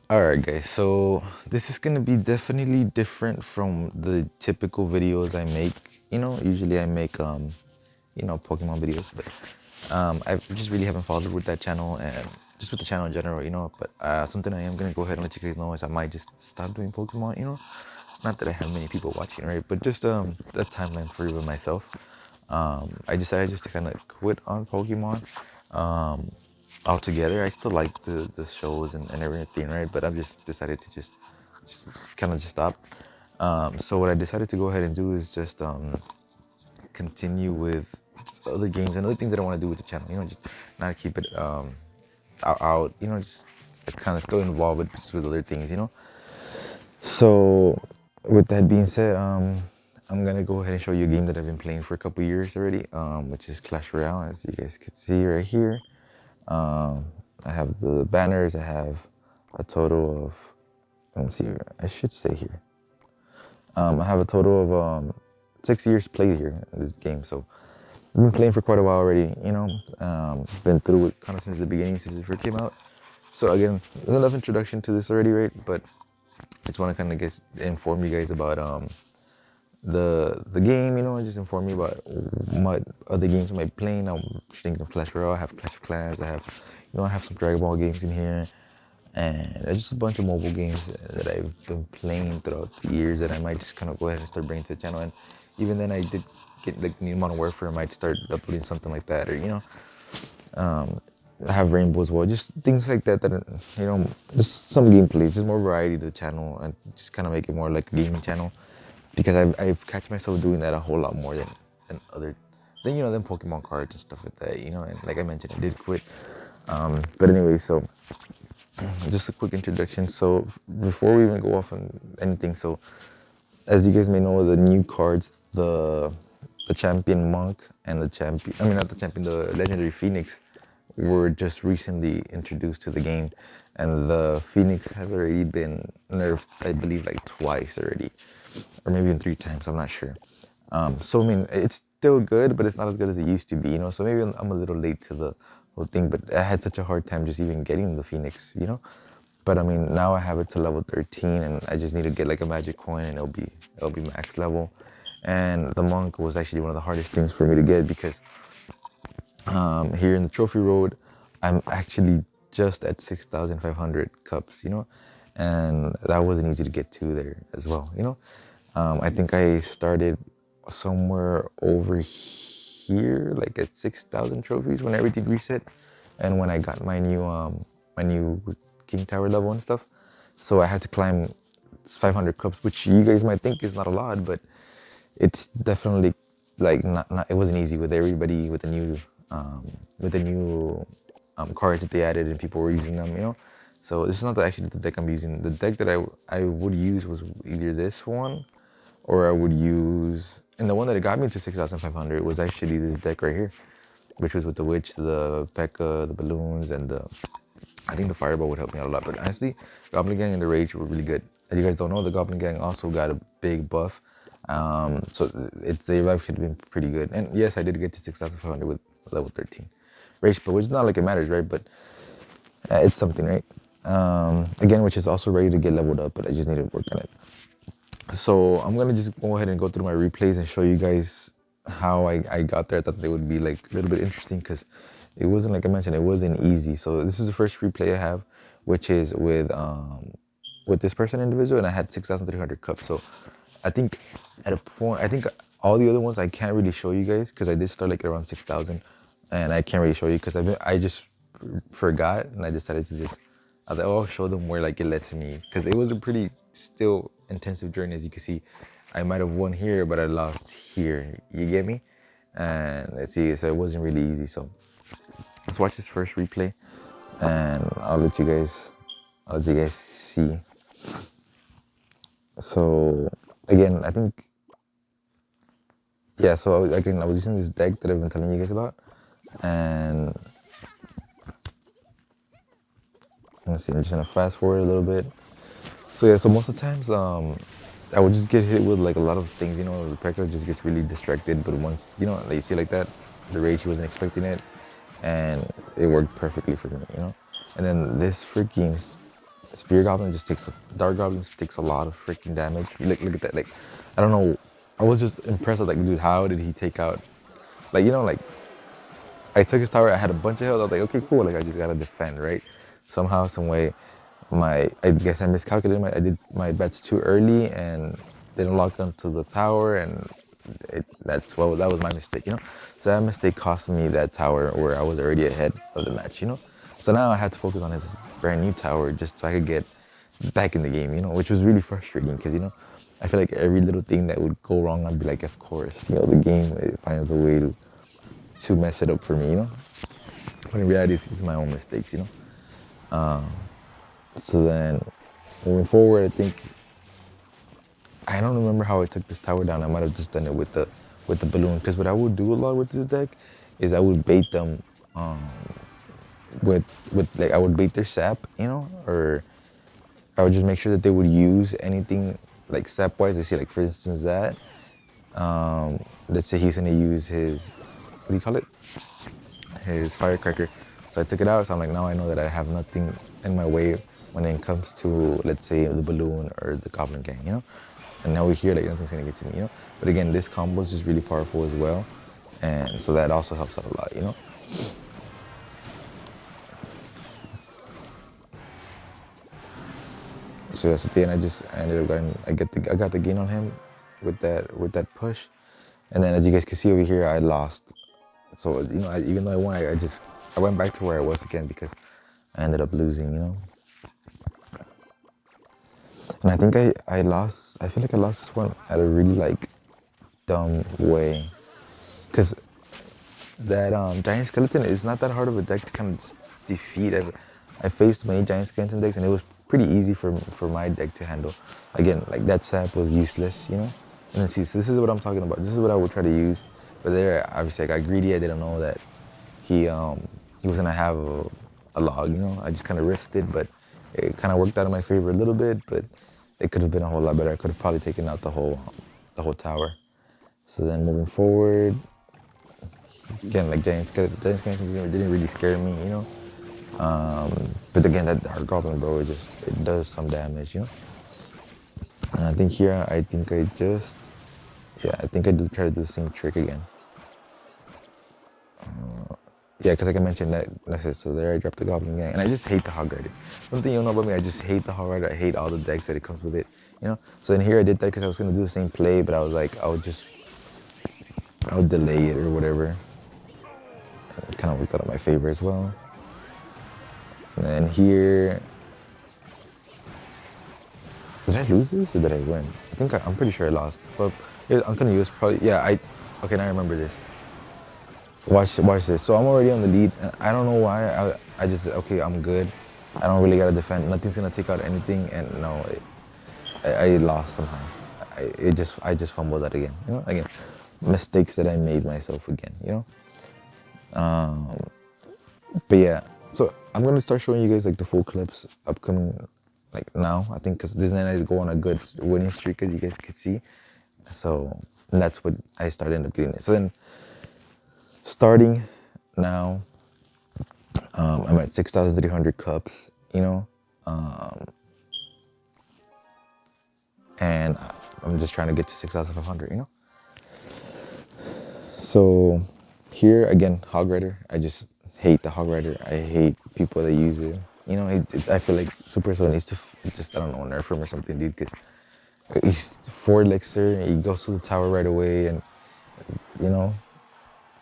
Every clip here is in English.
Alright guys, so this is gonna be definitely different from the typical videos I make. Usually I make Pokemon videos, but I just really haven't followed with that channel and just with the channel in general. But something I am gonna go ahead and let you guys know is I might just stop doing Pokemon. Not that I have many people watching, right? But just that timeline for even myself. I decided just to kind of quit on Pokemon. Um, Altogether. I still like the shows and everything, right? But I've just decided to just kind of just stop. So what I decided to go ahead and do is just continue with just other games and other things that I want to do with the channel. Just not keep it out. Just kind of still involved with just with other things. So with that being said, I'm gonna go ahead and show you a game that I've been playing for a couple years already, which is Clash Royale, as you guys can see right here. Um, I have the banners. I have a total of, let me see here. I should say here. I have a total of 6 years played here in this game. So I've been playing for quite a while already. Been through it kind of since the beginning, since it first came out. So again, there's enough introduction to this already, right? But I just want to kind of guess inform you guys about the game. Just inform you about what other games I might be playing. I'm thinking of Clash Royale. I have Clash of Clans. I have some Dragon Ball games in here, and there's just a bunch of mobile games that I've been playing throughout the years that I might just kind of go ahead and start bringing to the channel. And even then, I did get like the new Modern Warfare. I might start uploading something like that, or I have Rainbow as well. Just things like that. Just some gameplay, just more variety to the channel, and just kind of make it more like a gaming channel. Because I've catch myself doing that a whole lot more than other than Pokemon cards and stuff like that. And like I mentioned, I did quit. But anyway, so just a quick introduction. So before we even go off on anything, so as you guys may know, the new cards, the champion monk and the champion, I mean not the champion, the legendary phoenix were just recently introduced to the game, and the phoenix has already been nerfed, I believe, like twice already, or maybe even 3 times. I'm not sure. So I mean, it's still good, but it's not as good as it used to be. So maybe I'm a little late to the whole thing, but I had such a hard time just even getting the phoenix. But I mean, now I have it to level 13, and I just need to get like a magic coin, and it'll be max level. And the monk was actually one of the hardest things for me to get because here in the trophy road, I'm actually just at 6,500 cups. And that wasn't easy to get to there as well. I think I started somewhere over here, like at 6,000 trophies when everything reset, and when I got my new King Tower level and stuff. So I had to climb 500 cups, which you guys might think is not a lot, but it's definitely like not it wasn't easy with everybody with the new cards that they added and people were using them. So this is not actually the deck I'm using. The deck that I would use was either this one, or I would use, and the one that got me to 6,500 was actually this deck right here, which was with the witch, the P.E.K.K.A, the balloons, and I think the fireball would help me out a lot. But honestly, Goblin Gang and the Rage were really good. As you guys don't know, the Goblin Gang also got a big buff. So they've actually been pretty good. And yes, I did get to 6,500 with level 13 Rage, but which is not like it matters, right? But it's something, right? Again, which is also ready to get leveled up, but I just need to work on it. So I'm gonna just go ahead and go through my replays and show you guys how I got there. I thought they would be like a little bit interesting because it wasn't, like I mentioned, it wasn't easy. So this is the first replay I have, which is with this person individual, and I had 6,300 cups. So I think at a point, I think all the other ones I can't really show you guys because I did start like around 6,000, and I can't really show you because I just forgot, and I decided to just, I thought, oh, I'll show them where like it led to me, because it was a pretty still intensive journey. As you can see, I might have won here, but I lost here. You get me? And let's see, so it wasn't really easy. So let's watch this first replay, and I'll let you guys see. So again, I think, yeah. So I was using this deck that I've been telling you guys about, and let's see. I'm just gonna fast forward a little bit. So yeah, so most of the times, I would just get hit with like a lot of things. The P.E.K.K.A just gets really distracted. But once like you see like that, the rage, he wasn't expecting it, and it worked perfectly for me. And then this freaking Spear Goblin just takes, Dark Goblins takes a lot of freaking damage. Look at that, like, I don't know, I was just impressed with, like, dude, how did he take out, like, like, I took his tower, I had a bunch of health, I was like, okay, cool, like, I just gotta defend, right? Somehow, some way, I guess I miscalculated, I did my bets too early, and didn't lock onto the tower, and that was my mistake, So that mistake cost me that tower where I was already ahead of the match. So now I had to focus on his brand new tower just so I could get back in the game, which was really frustrating because, I feel like every little thing that would go wrong, I'd be like, of course, the game it finds a way to mess it up for me. But in reality, it's my own mistakes. Um, so then moving forward, I don't remember how I took this tower down. I might have just done it with the balloon. Because what I would do a lot with this deck is I would bait them um, with like I would bait their sap, or I would just make sure that they would use anything like sap wise. I see like for instance that let's say he's gonna use his, what do you call it? His firecracker. So I took it out. So I'm like, now I know that I have nothing in my way when it comes to, let's say, the balloon or the goblin gang. And now we hear like nothing's gonna get to me. But again, this combo is just really powerful as well, and so that also helps out a lot. So that's the thing. I ended up getting, I got the gain on him with that push, and then as you guys can see over here, I lost. So even though I won, I went back to where I was again because I ended up losing. And I think I lost. I feel like I lost this one at a really like dumb way, because that giant skeleton is not that hard of a deck to kind of defeat. I faced many giant skeleton decks and it was pretty easy for my deck to handle. Again, like that sap was useless. And then see, so this is what I'm talking about. This is what I would try to use. But there, obviously, I got greedy. I didn't know that he was gonna have a log. I just kind of risked it, but it kind of worked out in my favor a little bit. But it could have been a whole lot better. I could have probably taken out the whole tower. So then moving forward, again, like giant skeletons didn't really scare me. But again, that Dark Goblin, bro, it does some damage. And I think here, I think I do try to do the same trick again. Yeah, because like I mentioned, that's it. So there I dropped the Goblin Gang. And I just hate the Hog Rider. One thing you'll know about me, I just hate the Hog Rider. I hate all the decks that it comes with it. So in here I did that because I was going to do the same play, but I was like, I would delay it or whatever. It kind of worked out in my favor as well. And then here, did I lose this or did I win? I'm pretty sure I lost. But I'm telling you, it's probably, yeah, okay, now I remember this. Watch this. So I'm already on the lead, and I don't know why. I just said, okay, I'm good. I don't really gotta defend. Nothing's gonna take out anything, and no, I lost somehow. I just fumbled that again. Again, mistakes that I made myself again. But yeah, so I'm gonna start showing you guys like the full clips upcoming, like now. I think because Disney and I go on a good winning streak, as you guys can see. So that's what I started up doing. So then, starting now, I'm at 6,300 cups. And I'm just trying to get to 6,500. So here again, Hog Rider. I just hate the Hog Rider. I hate people that use it. I feel like Super Soul needs to just, I don't know, nerf him or something, dude. Because he's 4 elixir. He goes to the tower right away, and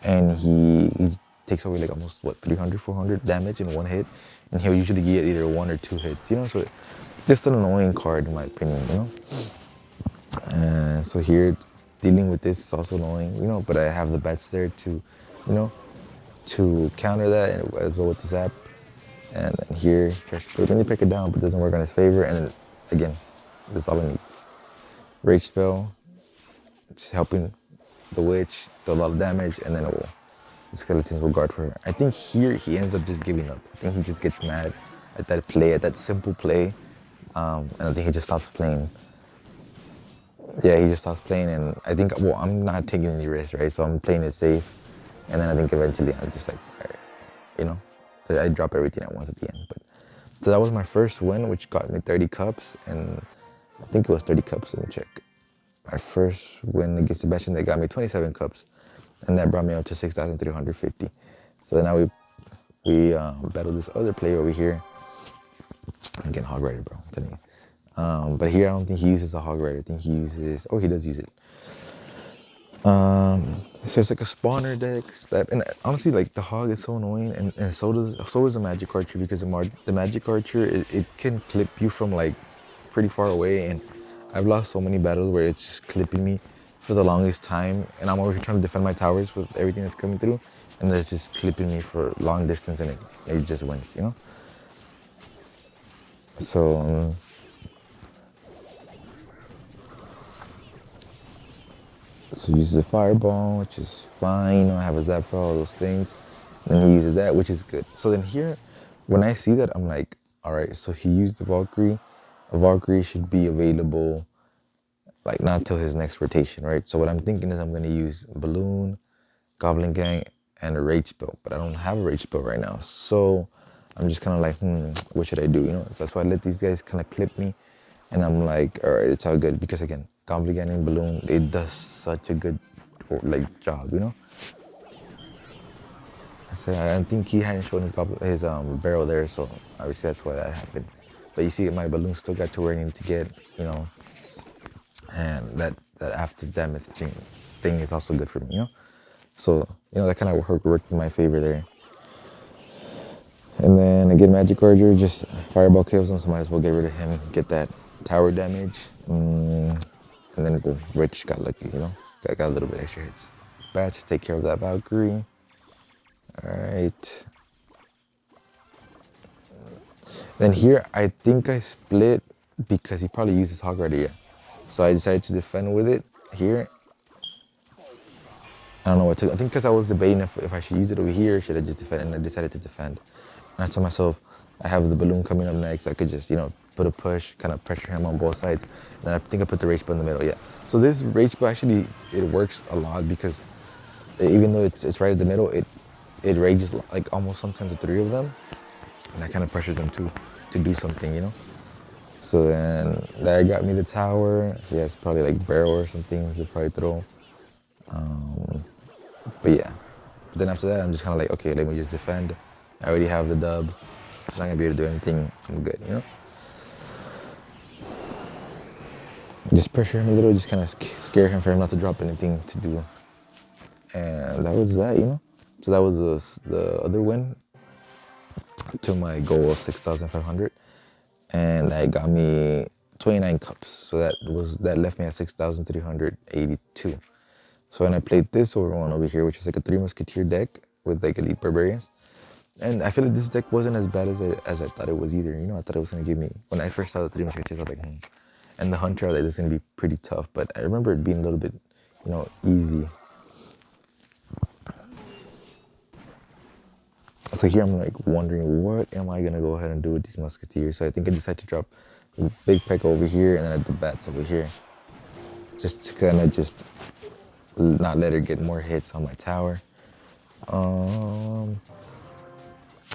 and he takes away like almost 300, 400 damage in one hit, and he'll usually get either 1 or 2 hits. So just an annoying card in my opinion. And so here, dealing with this is also annoying. But I have the bets there to, to counter that, and as well with the zap. And then here, tries to put pick it down, but it doesn't work on his favor. And then, again, that's all I need. Rage spell, just helping the witch, do a lot of damage, and then the skeletons will guard for her. I think here he ends up just giving up. I think he just gets mad at that play, at that simple play. And I think he just stops playing. Yeah, he just stops playing, and I think, I'm not taking any risks, right? So I'm playing it safe, and then I think eventually I'm just like, all right, so I drop everything at once at the end. So that was my first win, which got me 30 cups, and I think it was 30 cups. Let me check. My first win against Sebastian, that got me 27 cups, and that brought me up to 6,350. So then now we battled this other player over here. I'm getting hog rider, bro. I'm telling you. But here I don't think he uses a hog rider. I think he uses. Oh, he does use it. So it's like a spawner deck step, and honestly, like the hog is so annoying, and so is the magic archer, because the magic archer, it can clip you from like pretty far away, and I've lost so many battles where it's just clipping me for the longest time, and I'm over here trying to defend my towers with everything that's coming through, and it's just clipping me for long distance, and it just wins, you know. So so he uses a fireball, which is fine. You know, I have a zap for all those things. And he uses that, which is good. So then here, when I see that, I'm like, all right, so he used the Valkyrie. A Valkyrie should be available, like, not till his next rotation, right? So what I'm thinking is I'm going to use Balloon, Goblin Gang, and a Rage Spell. But I don't have a Rage Spell right now. So I'm just kind of like, what should I do, you know? So that's why I let these guys kind of clip me. And I'm like, all right, it's all good. Because again, Goblin Gang and Balloon, it does such a good, like, job, you know? I think he hadn't shown his barrel there, so obviously that's why that happened. But you see, my balloon still got to where I needed to get, you know, and that after damage thing is also good for me, you know. So you know that kind of worked in my favor there. And then again, Magic Archer just fireball kills him, so might as well get rid of him, get that tower damage. And then the Rich got lucky, you know, got a little bit extra hits. Bats take care of that Valkyrie. All right. Then here, I think I split because he probably used his Hog Rider, yeah. So I decided to defend with it here. I don't know what to, I think because I was debating if I should use it over here, or should I just defend, and I decided to defend. And I told myself, I have the balloon coming up next, I could just, you know, put a push, kind of pressure him on both sides. And then I think I put the Rage Bow in the middle, yeah. So this Rage Bow actually, it works a lot because even though it's right in the middle, it rages like almost sometimes the three of them. And that kind of pressures them to do something, you know? So then that got me the tower. Yeah, it's probably like barrel or something he'll probably throw. But yeah. But then after that, I'm just kind of like, okay, let me just defend. I already have the dub. I'm not gonna be able to do anything. I'm good, you know? Just pressure him a little, just kind of scare him for him not to drop anything to do. And that was that, you know? So that was the other win to my goal of 6,500. And that got me 29 cups. So that left me at 6,382. So when I played this one over here, which is like a Three Musketeer deck with like elite barbarians, and I feel like this deck wasn't as bad as I thought it was either. You know, I thought it was gonna give me, when I first saw the Three Musketeers, I was like, And the Hunter, I was like, this is gonna be pretty tough. But I remember it being a little bit, you know, easy. So here I'm like wondering, what am I gonna go ahead and do with these Musketeers? So I think I decided to drop Big Peck over here and then the Bats over here, just to kind of just not let her get more hits on my tower. And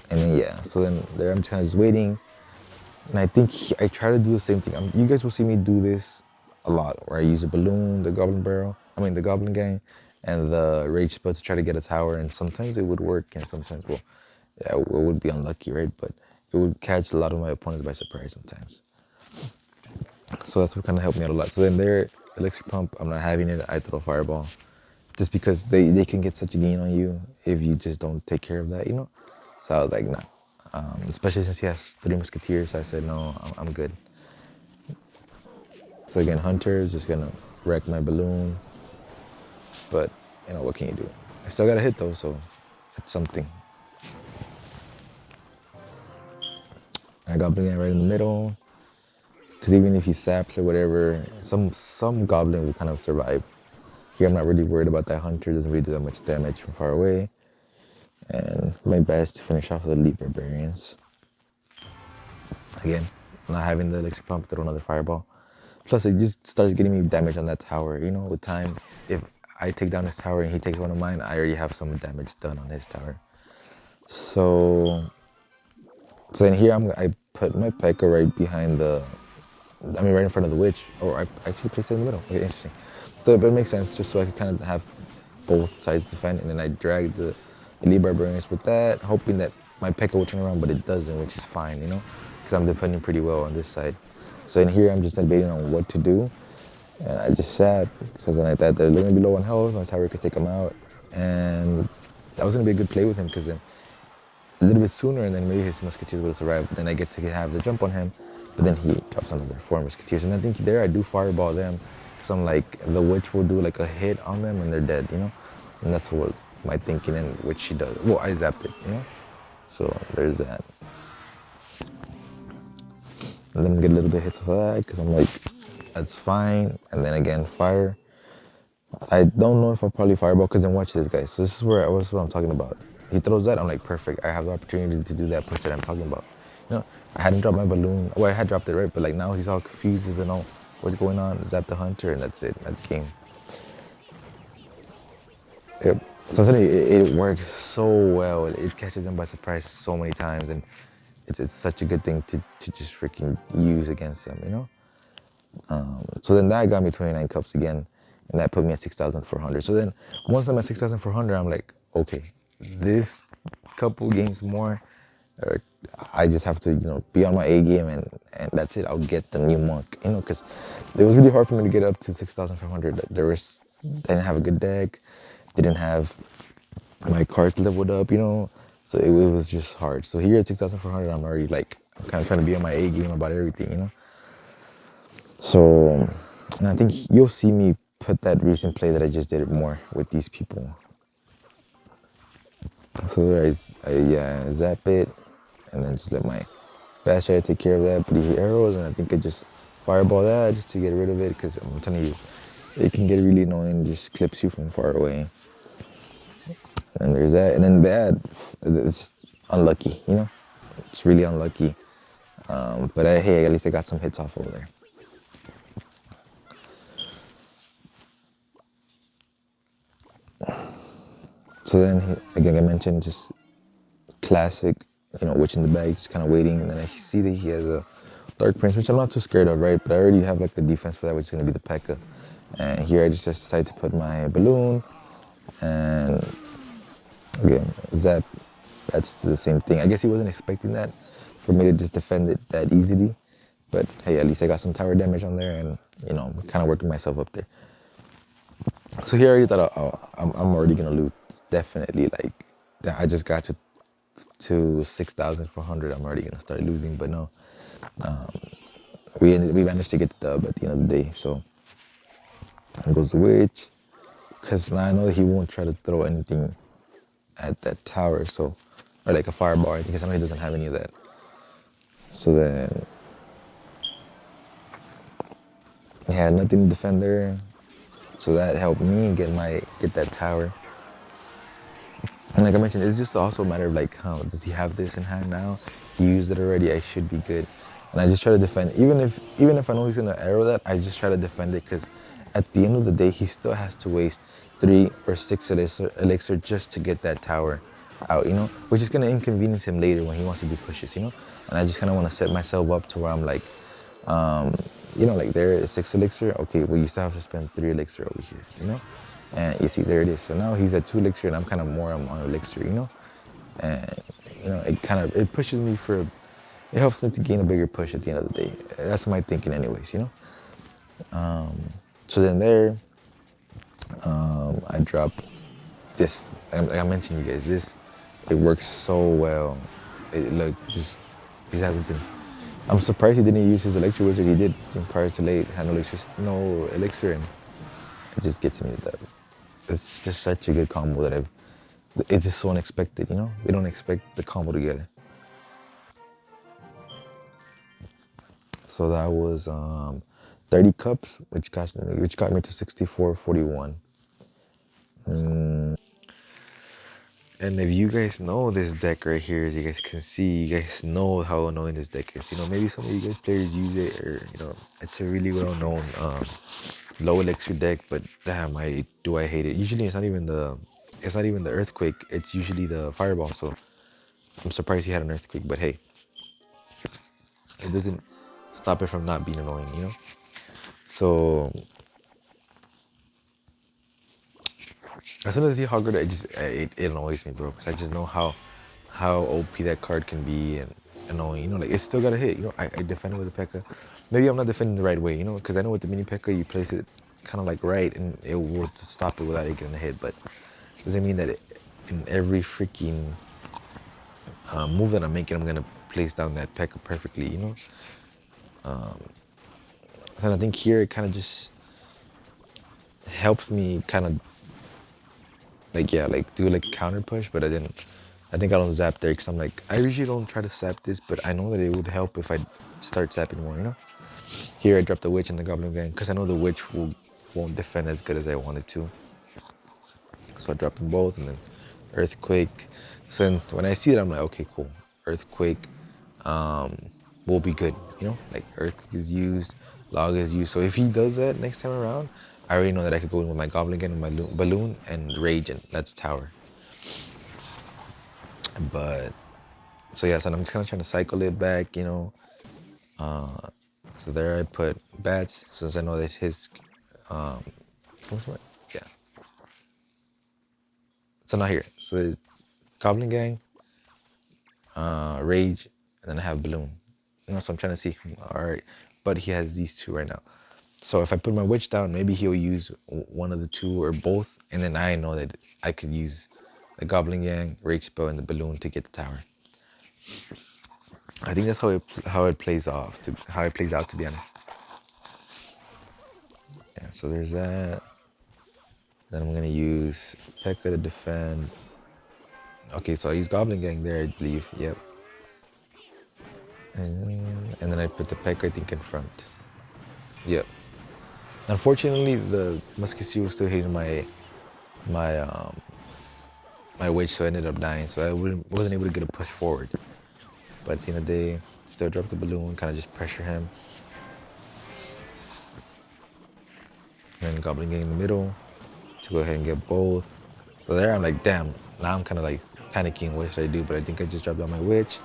then yeah, so then there I'm just kind of just waiting, and I think I try to do the same thing. You guys will see me do this a lot, where I use a balloon, the the Goblin Gang, and the Rage Spell to try to get a tower, and sometimes it would work, and sometimes, well, yeah, it would be unlucky, right? But it would catch a lot of my opponents by surprise sometimes. So that's what kind of helped me out a lot. So then there, Elixir Pump, I'm not having it. I throw Fireball. Just because they can get such a gain on you if you just don't take care of that, you know? So I was like, nah. Especially since he has Three Musketeers, I said, no, I'm good. So again, Hunter is just gonna wreck my balloon. But, you know, what can you do? I still got a hit though, so it's something. I got Goblin right in the middle. Because even if he saps or whatever, some Goblin will kind of survive. Here I'm not really worried about that Hunter, doesn't really do that much damage from far away. And my best to finish off with Elite Barbarians. Again, not having the Elixir Pump, throw another Fireball. Plus it just starts getting me damage on that tower, you know, with time. If I take down his tower and he takes one of mine, I already have some damage done on his tower. So then here I put my P.E.K.K.A right behind the, I mean, right in front of the witch. Or I actually placed it in the middle. Okay, interesting. So it makes sense just so I could kind of have both sides defend. And then I dragged the elite barbarians with that, hoping that my P.E.K.K.A will turn around, but it doesn't, which is fine, you know, because I'm defending pretty well on this side. So in here, I'm just debating on what to do. And I just sat because then I thought they're going to be low on health. My tower could take them out. And that was going to be a good play with him because then a little bit sooner and then maybe his musketeers would have survived. But then I get to have the jump on him. But then he drops another 4 musketeers. And I think there I do fireball them. So I'm like, the witch will do like a hit on them and they're dead, you know? And that's what was my thinking, and which she does. Well, I zapped it, you know? So there's that. And then get a little bit hits of that because I'm like, that's fine. And then again, fire. I don't know if I'll probably fireball because then watch this, guys. So this is what I'm talking about. He throws that, I'm like, perfect. I have the opportunity to do that push that I'm talking about. You know, I hadn't dropped my balloon. Well, I had dropped it, right? But like now he's all confused, doesn't know what's going on. Zap the hunter, and that's it. That's game. Yep. So I'm telling you, it works so well. It catches him by surprise so many times, and it's such a good thing to just freaking use against them, you know? So then that got me 29 cups again, and that put me at 6,400. So then once I'm at 6,400, I'm like, okay, this couple games more, I just have to, be on my A game, and that's it. I'll get the new monk, because it was really hard for me to get up to 6,500. Didn't have a good deck, didn't have my cards leveled up, so it was just hard. So here at 6,400, I'm already like, I'm kind of trying to be on my A game about everything. So, and I think you'll see me put that recent play that I just did more with these people. So I zap it, and then just let my fast try to take care of that, put the arrows, and I think I just fireball that just to get rid of it, because I'm telling you, it can get really annoying, just clips you from far away. And there's that, and then that, it's just unlucky, It's really unlucky. But hey, at least I got some hits off over there. So then, again, I mentioned just classic, witch in the bag, just kind of waiting. And then I see that he has a Dark Prince, which I'm not too scared of, right? But I already have like a defense for that, which is going to be the P.E.K.K.A. And here I just decided to put my balloon. And again, zap, that's the same thing. I guess he wasn't expecting that, for me to just defend it that easily. But hey, at least I got some tower damage on there, and, I'm kind of working myself up there. So here I already thought, I'm already gonna lose. Definitely, like, I just got to 6,400. I'm already gonna start losing, but no, we managed to get the dub at the end of the day. So here goes the witch, because now I know that he won't try to throw anything at that tower, so, or like a fireball, because I know he doesn't have any of that. So then he had nothing to defend there, so that helped me get that tower. And like I mentioned, it's just also a matter of like, how does he have this in hand now? He used it already. I should be good. And I just try to defend. Even if I know he's gonna arrow that, I just try to defend it, because at the end of the day, he still has to waste 3 or 6 elixir just to get that tower out, which is gonna inconvenience him later when he wants to do pushes, And I just kind of want to set myself up to where I'm like, like there is 6 elixir. Okay, well, you still have to spend 3 elixir over here, And you see, there it is. So now he's at 2 elixir, and I'm kind of more on elixir, And it pushes me it helps me to gain a bigger push at the end of the day. That's my thinking, anyways, So then there, I drop this. Like I mentioned, you guys, it works so well. He hasn't been. I'm surprised he didn't use his electro wizard. He did prior to late. Had no elixir, and it just gets me that. It's just such a good combo that it's just so unexpected, They don't expect the combo together. So that was 30 cups, which got me to 64.41. And if you guys know this deck right here, as you guys can see, you guys know how annoying this deck is. Maybe some of you guys players use it, or it's a really well-known low elixir deck. But damn, I hate it. Usually, it's not even the earthquake. It's usually the fireball. So I'm surprised he had an earthquake. But hey, it doesn't stop it from not being annoying, you know? So as soon as I see Hogwarts, it annoys me, bro, because I just know how OP that card can be and annoying. You know, like it's still got to hit. You know, I defend it with a P.E.K.K.A. Maybe I'm not defending the right way, you know, because I know with the mini P.E.K.K.A. you place it kind of like right and it will stop it without it getting a hit. But doesn't mean that in every freaking move that I'm making, I'm gonna place down that P.E.K.K.A. perfectly, you know. And I think here it kind of just helps me kind of like yeah, like do like a counter push, but I didn't. I think I don't zap there because I'm like I usually don't try to zap this, but I know that it would help if I start zapping more, you know. Here I dropped the witch and the goblin gang because I know the witch won't defend as good as I wanted to. So I dropped them both and then earthquake. So then when I see it, I'm like, okay, cool. Earthquake um, will be good, you know. Like earthquake is used, log is used. So if he does that next time around, I already know that I could go in with my goblin gang and my balloon and rage, and that's tower. But so yeah, so I'm just kind of trying to cycle it back, you know. Uh, so there I put bats since I know that his um, what's my, yeah. So not here. So there's Goblin Gang, Rage, and then I have Balloon. You know, so I'm trying to see. All right, but he has these two right now. So if I put my witch down, maybe he'll use one of the two or both, and then I know that I could use the Goblin Gang, Rage spell, and the Balloon to get the tower. I think that's how it plays off to how it plays out, to be honest. Yeah. So there's that. Then I'm gonna use P.E.K.K.A. to defend. Okay, so I use Goblin Gang there, I believe. Yep. And then I put the P.E.K.K.A. I think in front. Yep. Unfortunately, the Musketeer was still hitting my my witch, so I ended up dying. So I wasn't able to get a push forward. But at the end of the day, still dropped the balloon, kind of just pressure him. And then Goblin getting in the middle to go ahead and get both. So there I'm like, damn. Now I'm kind of like panicking. What should I do? But I think I just dropped down my witch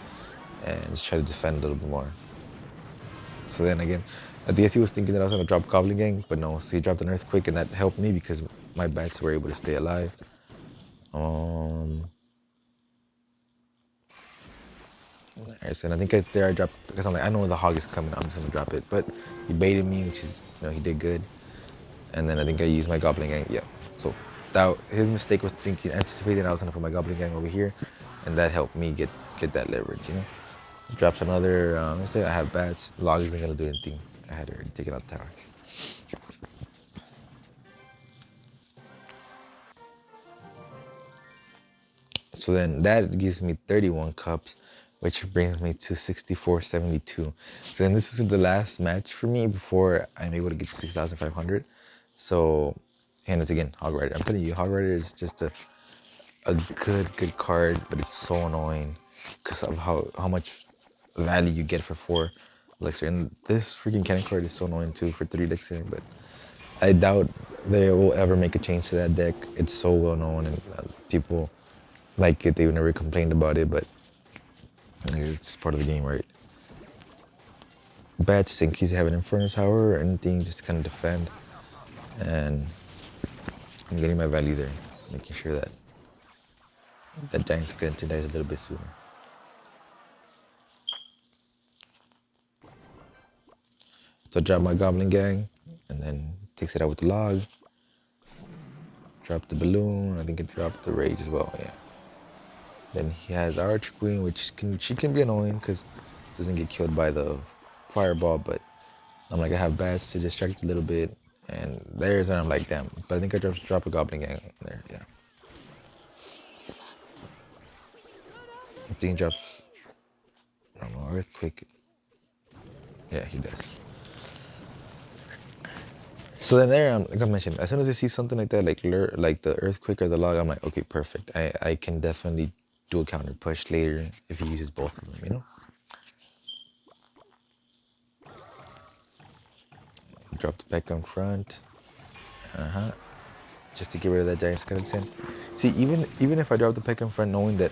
and just try to defend a little bit more. So then again, at the end he was thinking that I was gonna drop Goblin Gang, but no. So he dropped an Earthquake, and that helped me because my bats were able to stay alive. Alright, so I think there I dropped because I'm like I know the hog is coming. I'm just gonna drop it, but he baited me, which is he did good. And then I think I used my Goblin Gang. Yeah. So that his mistake was anticipating I was gonna put my Goblin Gang over here, and that helped me get that leverage. You know. Drops another. Let's say I have bats. Log isn't gonna do anything. I had already taken out the tower. So then that gives me 31 cups, which brings me to 64.72. So then this is the last match for me before I'm able to get 6,500. So, and it's again, Hog Rider. I'm telling you, Hog Rider is just a good card, but it's so annoying because of how much value you get for 4 elixir. And this freaking cannon card is so annoying too for 3 elixir, but I doubt they will ever make a change to that deck. It's so well known and people like it. They've never complained about it, but it's part of the game, right? Bad just in case you have an Inferno Tower or anything, just kind of defend. And I'm getting my value there, making sure that that Giant Skeleton dies a little bit sooner. So drop my Goblin Gang, and then takes it out with the log. Drop the balloon. I think it dropped the rage as well. Yeah. Then he has Arch Queen, which she can be annoying because doesn't get killed by the fireball, but I'm like I have bats to distract a little bit, and there's when I'm like damn. But I think I drop a Goblin Gang there. Yeah. I think he drops I don't know, Earthquake. Yeah, he does. So then there, like I mentioned, as soon as I see something like that, like the Earthquake or the log, I'm like, okay, perfect. I can definitely do a counter push later if he uses both of them, you know? Drop the P.E.K.K.A. in front. Uh-huh. Just to get rid of that giant skeleton. See, even if I drop the P.E.K.K.A. in front knowing that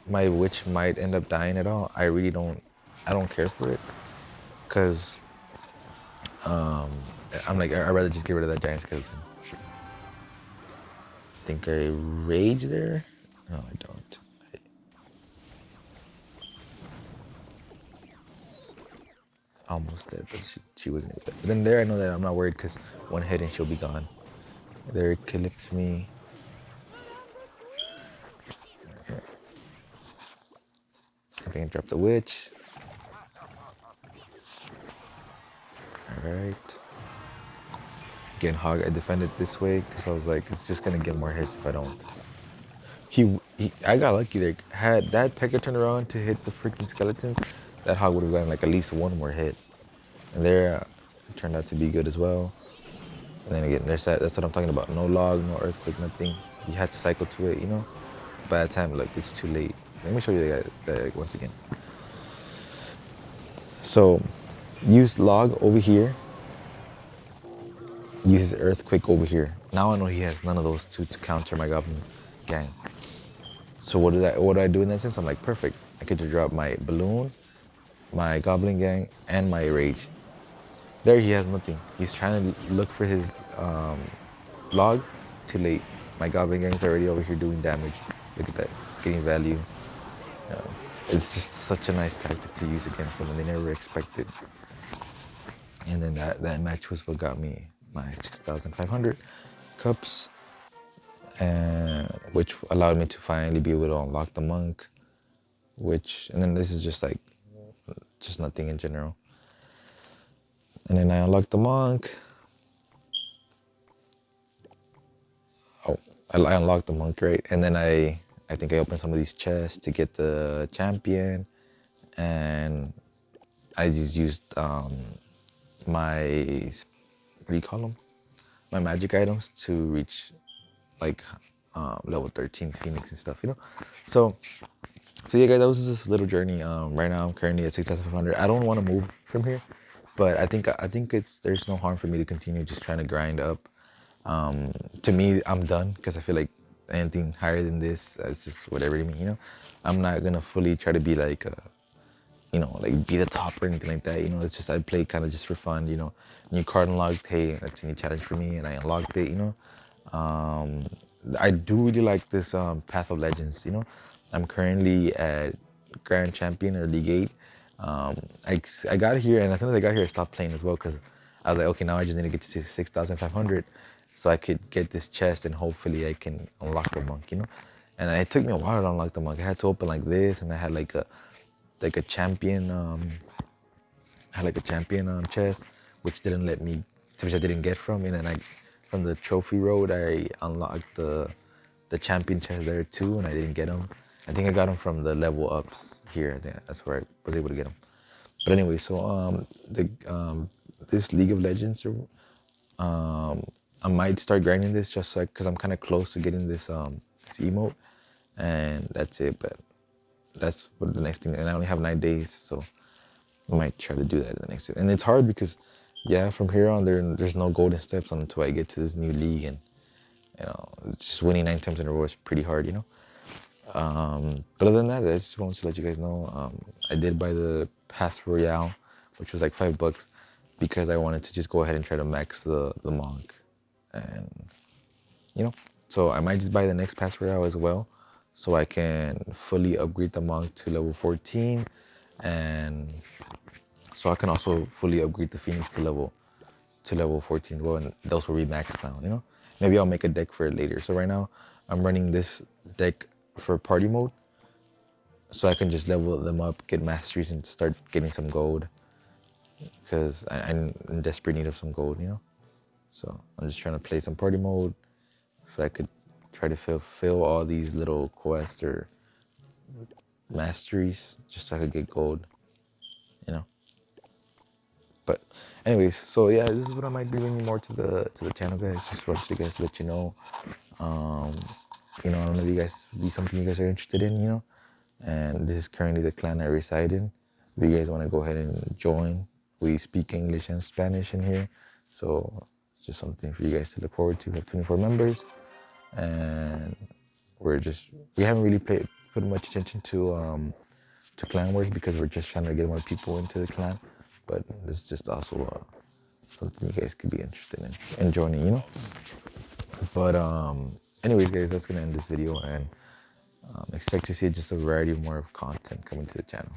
my witch might end up dying at all, I really don't I don't care for it because um, I'm like I'd rather just get rid of that giant skeleton. Think I rage there? No, I don't. I almost did, but she wasn't able to. But then there, I know that I'm not worried because one hit and she'll be gone. There, it clips me. Here. I think I dropped the witch. All right. Again, hog. I defended this way because I was like, it's just gonna get more hits if I don't. I got lucky there. Had that Pekka turned around to hit the freaking skeletons, that hog would have gotten like at least one more hit. And there, it turned out to be good as well. And then again, there's that. That's what I'm talking about. No log, no earthquake, nothing. You had to cycle to it, you know. By the time, look, it's too late. Let me show you that once again. So, use log over here. Use earthquake over here. Now I know he has none of those two to counter my goblin gang. So what do I do in that sense? I'm like, perfect. I get to drop my balloon, my goblin gang, and my rage. There he has nothing. He's trying to look for his log. Too late. My goblin gang's already over here doing damage. Look at that, getting value. Uh, it's just such a nice tactic to use against them, and they never expected. And then that match was what got me my 6,500 cups, and which allowed me to finally be able to unlock the monk. And then this is just like just nothing in general. And then I unlocked the monk. Oh, I unlocked the monk, right? And then I think I opened some of these chests to get the champion, and I just used my, what do you call them? My magic items to reach like level 13 Phoenix and stuff, you know? So yeah, guys, that was just a little journey. Right now I'm currently at 6,500. I don't want to move from here, but I think there's no harm for me to continue just trying to grind up. To me, I'm done because I feel like anything higher than this, it's just whatever to me, you know? I'm not gonna fully try to be like like be the top or anything like that. It's just I play kind of just for fun. New card unlocked. Hey, that's a new challenge for me, and I unlocked it. Um, I do really like this Path of Legends. I'm currently at Grand Champion or League 8. I got here, and as soon as I got here, I stopped playing as well because I was like, okay, now I just need to get to 6,500 so I could get this chest and hopefully I can unlock the monk. And it took me a while to unlock the monk. I had to open like this, and I had like a champion chest, which didn't let me, which I didn't get from, and then from the trophy road I unlocked the champion chest there too, and I didn't get them. I think I got them from the level ups here. That's where I was able to get them. But anyway, so the this League of Legends, I might start grinding this just like because I'm kind of close to getting this emote, and that's it. But that's what the next thing, and I only have 9 days, so I might try to do that in the next day. And it's hard because, yeah, from here on there's no golden steps until I get to this new league, and it's just winning 9 times in a row is pretty hard. But other than that, I just wanted to let you guys know I did buy the pass for Royale, which was like $5, because I wanted to just go ahead and try to max the monk, and so I might just buy the next pass Royale as well, so I can fully upgrade the monk to level 14, and so I can also fully upgrade the Phoenix to level 14. Well, and those will be maxed now. Maybe I'll make a deck for it later. So right now I'm running this deck for party mode, so I can just level them up, get masteries, and start getting some gold, because I'm in desperate need of some gold. So I'm just trying to play some party mode so I could try to fill all these little quests or masteries just so I could get gold, you know. But anyways, so yeah, this is what I might be bringing more to the channel, guys. Just wanted you guys to let you know. Um, I don't know if you guys be something you guys are interested in. And this is currently the clan I reside in. If you guys want to go ahead and join, we speak English and Spanish in here, so it's just something for you guys to look forward to. We have 24 members, and we haven't really put much attention to clan work because we're just trying to get more people into the clan. But this is just also something you guys could be interested in joining, you know. But anyways, guys, that's gonna end this video, and expect to see just a variety of more content coming to the channel.